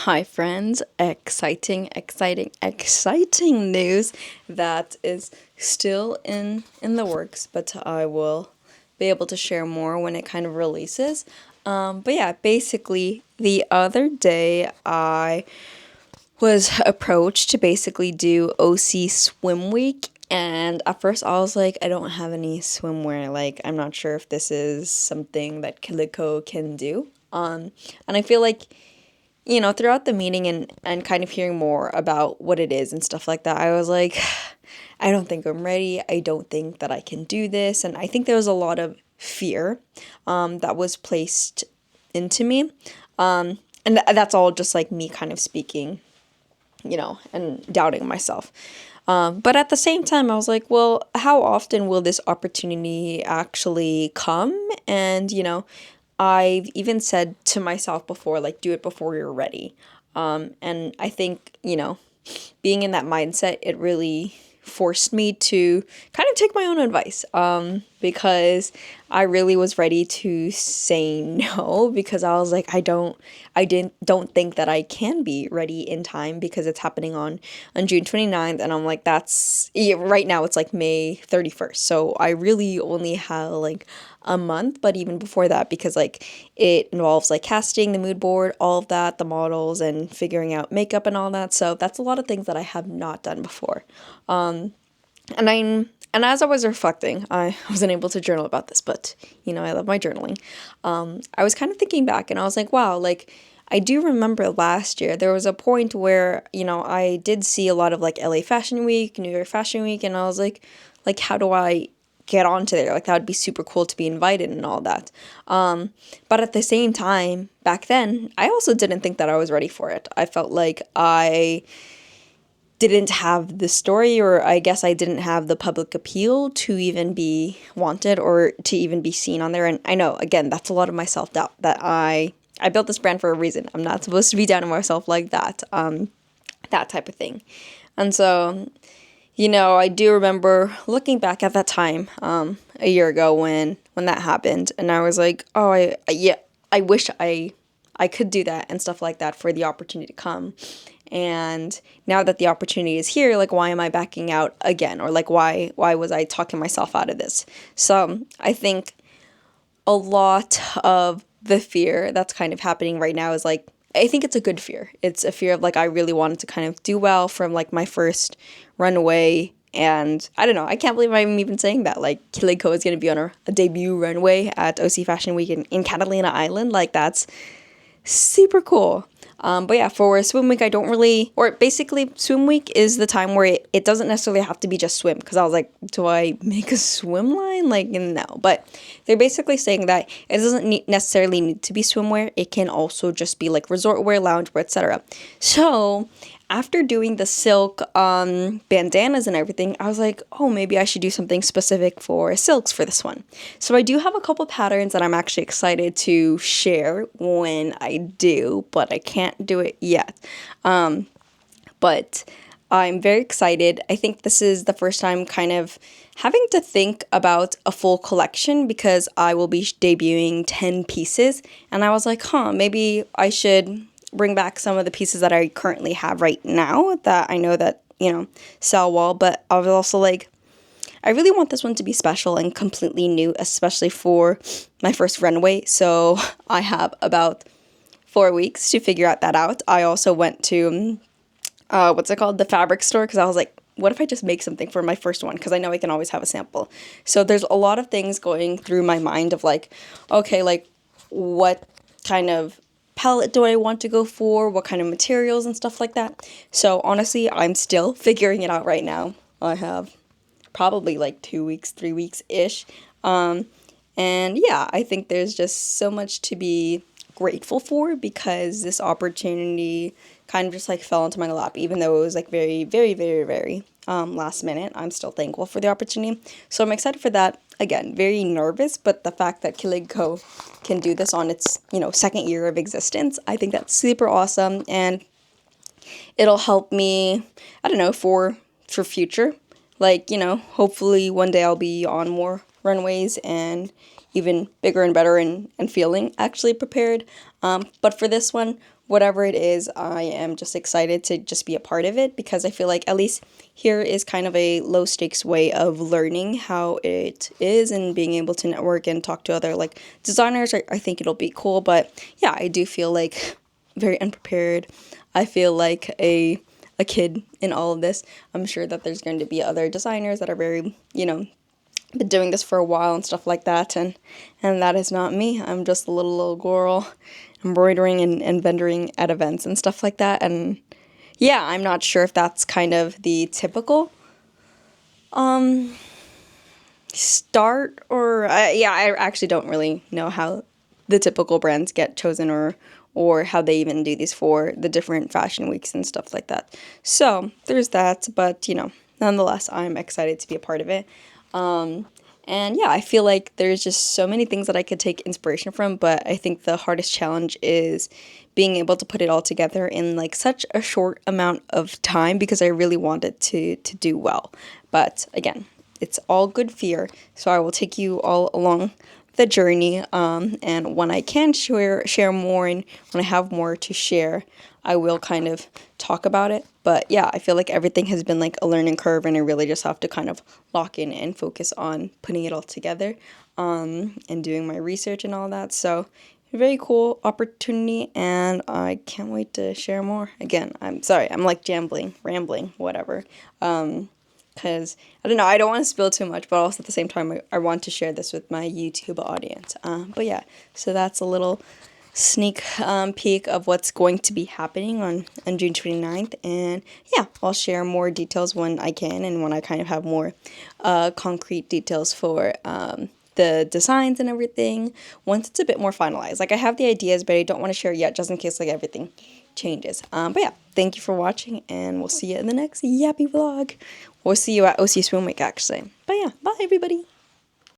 Hi friends, exciting news that is still in the works, but I will be able to share more when it kind of releases. But yeah, basically the other day I was approached to basically do OC Swim Week, and at first I was like, I don't have any swimwear, like I'm not sure if this is something that Kilig Ko can do. And I feel like throughout the meeting and kind of hearing more about what it is and stuff like that, I was like, I don't think I'm ready. I don't think that I can do this. And I think there was a lot of fear that was placed into me. And that's all just like me kind of speaking, and doubting myself. But at the same time, I was like, well, how often will this opportunity actually come? And, I've even said to myself before, like, do it before you're ready. And I think, being in that mindset, it really forced me to kind of take my own advice, because I really was ready to say no, because I was like, don't think that I can be ready in time, because it's happening on June 29th, and I'm like, right now it's like May 31st, so I really only have like a month. But even before that, because like it involves like casting, the mood board, all of that, the models, and figuring out makeup and all that, so that's a lot of things that I have not done before. And as I was reflecting, I wasn't able to journal about this, but I love my journaling. I was kind of thinking back, and I was like, wow, like I do remember last year there was a point where I did see a lot of like LA Fashion Week, New York Fashion Week, and I was like how do I get onto there? Like that would be super cool to be invited and all that. But at the same time, back then, I also didn't think that I was ready for it. I felt like I didn't have the story, or I guess I didn't have the public appeal to even be wanted or to even be seen on there. And I know, again, that's a lot of my self-doubt, that I built this brand for a reason. I'm not supposed to be down on myself like that, that type of thing. And so, I do remember looking back at that time, a year ago when that happened, and I was like, oh, yeah, I wish I could do that and stuff like that for the opportunity to come. And now that the opportunity is here, like, why am I backing out again? Or like, why was I talking myself out of this? So I think a lot of the fear that's kind of happening right now is like, I think it's a good fear. It's a fear of like, I really wanted to kind of do well from like my first runway. And I don't know, I can't believe I'm even saying that. Like, Kilig Ko is going to be on a debut runway at OC Fashion Week in Catalina Island. Like, that's super cool. But yeah, for swim week, I don't really, or basically swim week is the time where it doesn't necessarily have to be just swim, because I was like, do I make a swim line? Like, no. But they're basically saying that it doesn't necessarily need to be swimwear. It can also just be like resort wear, lounge wear, etc. So after doing the silk bandanas and everything, I was like, oh, maybe I should do something specific for silks for this one. So I do have a couple patterns that I'm actually excited to share when I do, but I can't do it yet. But I'm very excited. I think this is the first time kind of having to think about a full collection, because I will be debuting 10 pieces. And I was like, maybe I should bring back some of the pieces that I currently have right now that I know that, sell well. But I was also like, I really want this one to be special and completely new, especially for my first runway. So I have about 4 weeks to figure that out. I also went to, the fabric store, because I was like, what if I just make something for my first one? Because I know I can always have a sample. So there's a lot of things going through my mind of like, okay, like what kind of palette do I want to go for? What kind of materials and stuff like that? So honestly, I'm still figuring it out right now. I have probably like 2 weeks, 3 weeks-ish. And yeah, I think there's just so much to be grateful for, because this opportunity kind of just like fell into my lap, even though it was like very, very, very, very last minute. I'm still thankful for the opportunity. So I'm excited for that. Again, very nervous, but the fact that Kilig Ko can do this on its, second year of existence, I think that's super awesome, and it'll help me, I don't know, for future. Like, hopefully one day I'll be on more runways and even bigger and better and feeling actually prepared. But for this one, whatever it is, I am just excited to just be a part of it, because I feel like at least here is kind of a low stakes way of learning how it is and being able to network and talk to other like designers. I think it'll be cool, but yeah, I do feel like very unprepared. I feel like a kid in all of this. I'm sure that there's going to be other designers that are very, been doing this for a while and stuff like that, and that is not me. I'm just a little girl embroidering and vendoring at events and stuff like that. And yeah, I'm not sure if that's kind of the typical start, or yeah, I actually don't really know how the typical brands get chosen, or how they even do these for the different fashion weeks and stuff like that. So there's that, but nonetheless, I'm excited to be a part of it. And yeah, I feel like there's just so many things that I could take inspiration from, but I think the hardest challenge is being able to put it all together in like such a short amount of time, because I really want it to do well. But again, it's all good fear, so I will take you all along the journey. And when I can share more, and when I have more to share, I will kind of talk about it. But yeah, I feel like everything has been like a learning curve, and I really just have to kind of lock in and focus on putting it all together, and doing my research and all that. So very cool opportunity, and I can't wait to share more. Again, I'm sorry, I'm like rambling, whatever. Because I don't know, I don't want to spill too much, but also at the same time, I want to share this with my YouTube audience. But yeah, so that's a little sneak peek of what's going to be happening on June 29th. And yeah, I'll share more details when I can, and when I kind of have more concrete details for the designs and everything, once it's a bit more finalized. Like, I have the ideas, but I don't want to share yet, just in case like everything changes. But yeah, thank you for watching, and we'll see you in the next Yappy vlog. We'll see you at OC Swim Week, actually. But yeah, bye everybody.